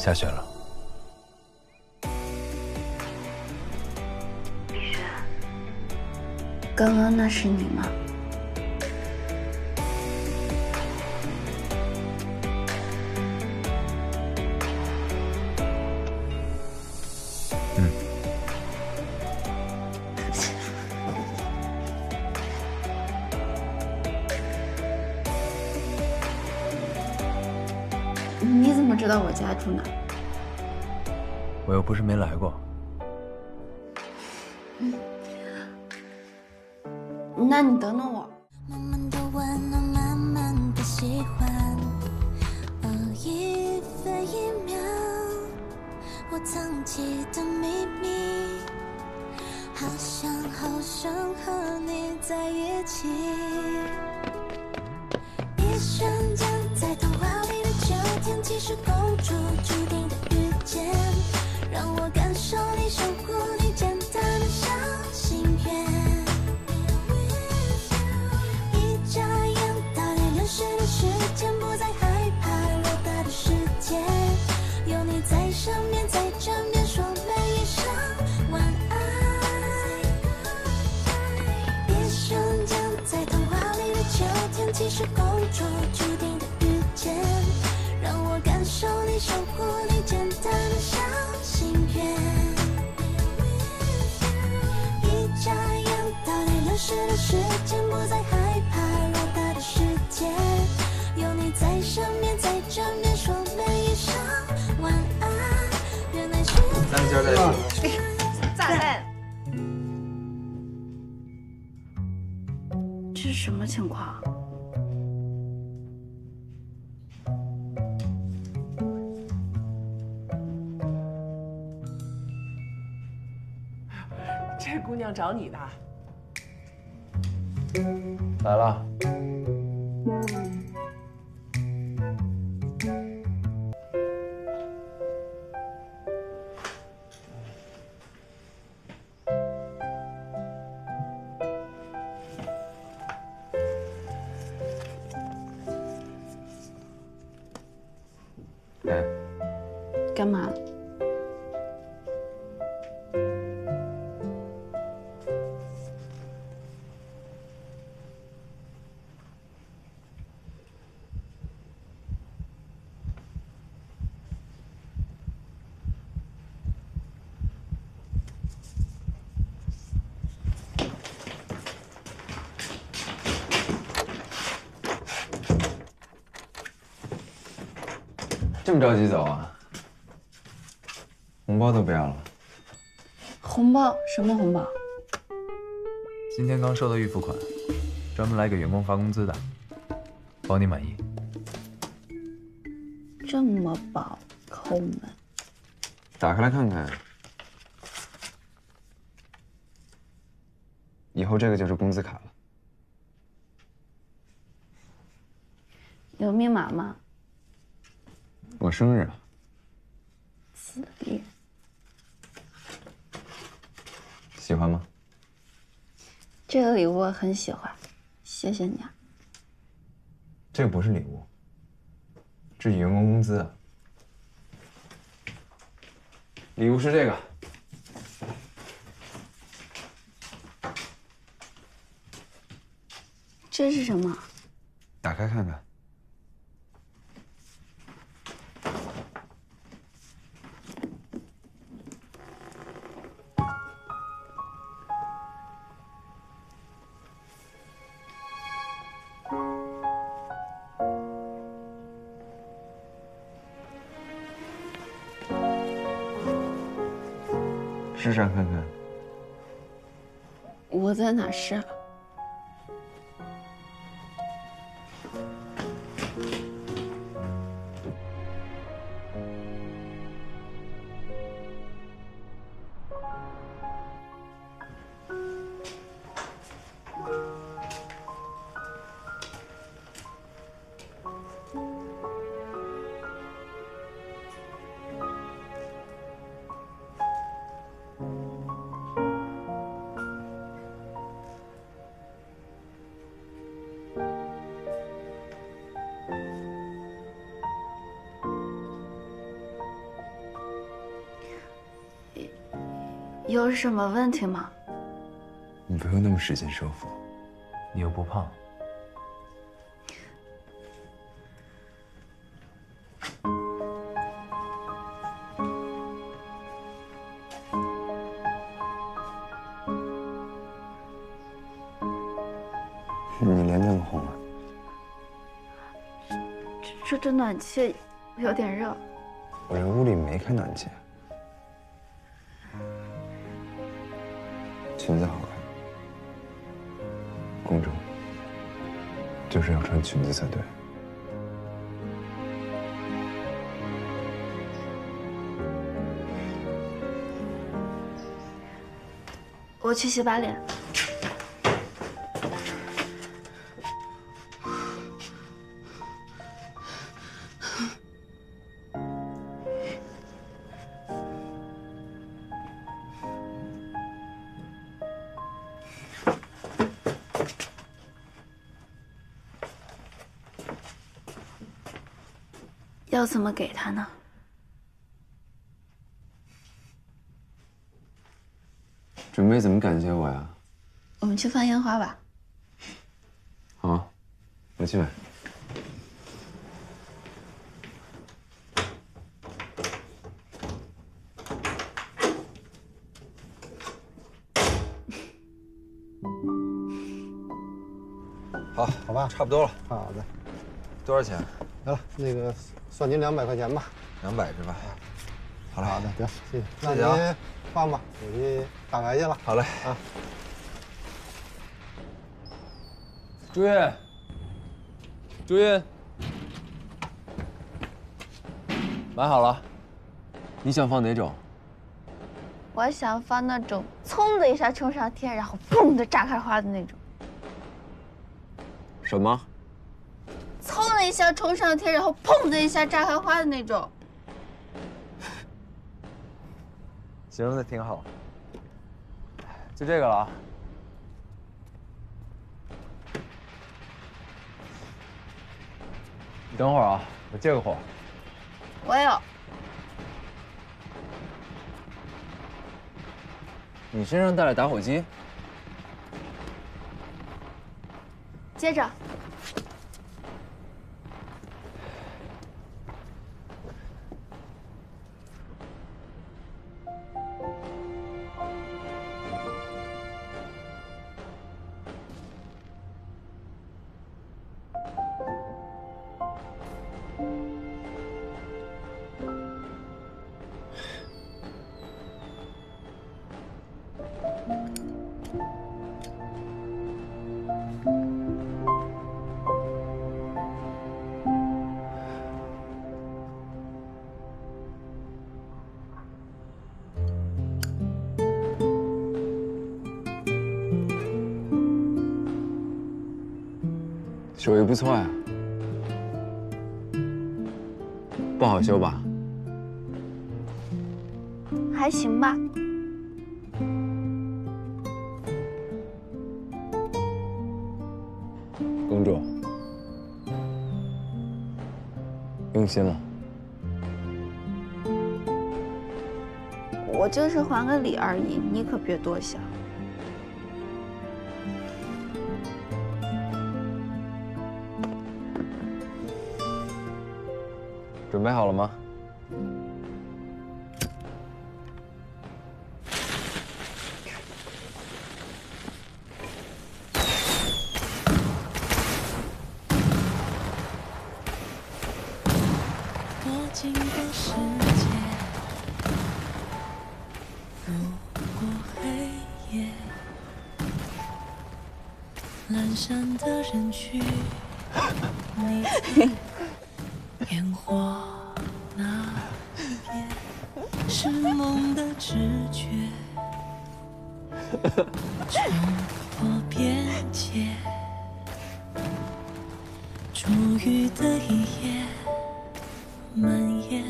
下雪了。李轩，刚刚那是你吗？你怎么知道我家住哪？我又不是没来过。那你等等我。慢慢的温暖，慢慢的喜欢，一分一秒，我藏起的秘密，好想和你在一起。一瞬间，在童话里的秋天，其实公主注定的遇见，让我感受你守护你简单的小心愿。一眨眼，到底流逝的时间，不再害怕偌大的世界，有你在身边，在枕边，说每一声晚安。一瞬间，在童话里的秋天，其实公主注定的遇见，让我感受你守护你简单的小心愿。一眨眼，到底流逝的时间，不再害怕偌大的世界，有你在身边，在枕边，说每一声晚安。原来是三个鸡蛋在一起。赞。这是什么情况？这姑娘找你的。来了。哎，干嘛？这么着急走啊？红包都不要了？红包？什么红包？今天刚收到预付款，专门来给员工发工资的，包你满意。这么薄，抠门。打开来看看。以后这个就是工资卡了。有密码吗？我生日啊。自恋。喜欢吗？这个礼物我很喜欢，谢谢你啊。这个不是礼物，这是员工工资啊。礼物是这个。这是什么？打开看看。试上看看。我在哪试啊？有什么问题吗？你不用那么使劲说服。你又不胖。你脸怎么红了？这暖气有点热。我这屋里没开暖气。裙子好看，公主就是要穿裙子才对。我去洗把脸。要怎么给他呢？准备怎么感谢我呀？我们去放烟花吧。好啊，我去买。好吧，差不多了。好的，多少钱得了，那个算您200块钱吧。 ？200是吧？好嘞。好的，得，谢谢。那谢谢啊您放吧，我去打牌去了。好嘞。啊，朱茵，朱茵，买好了。你想放哪种？我想放那种噌的一下冲上天，然后砰的炸开花的那种。什么？噌的一下冲上天，然后砰的一下炸开花的那种。形容的挺好。就这个了啊。你等会儿啊，我接个活。我有。你身上带了打火机？接着。手艺不错呀，不好修吧？还行吧。公主，用心了。我就是还个礼而已，你可别多想。准备好了吗？我经过世界，路过黑夜，阑珊的人群，你在烟火那边，是梦的直觉，冲破边界，初遇的一夜。蔓延，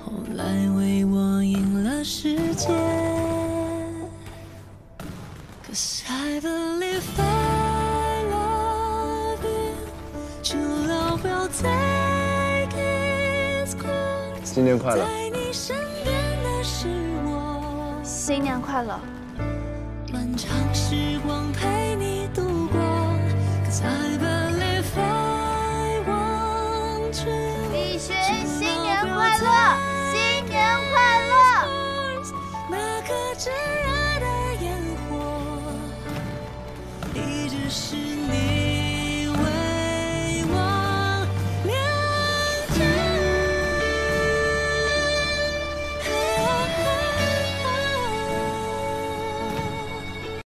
后来为我赢了世界。Cause I believe I love you, true love will take its course。新年快乐！在你身边的是我。新年快乐！漫长时光陪你度过，可才把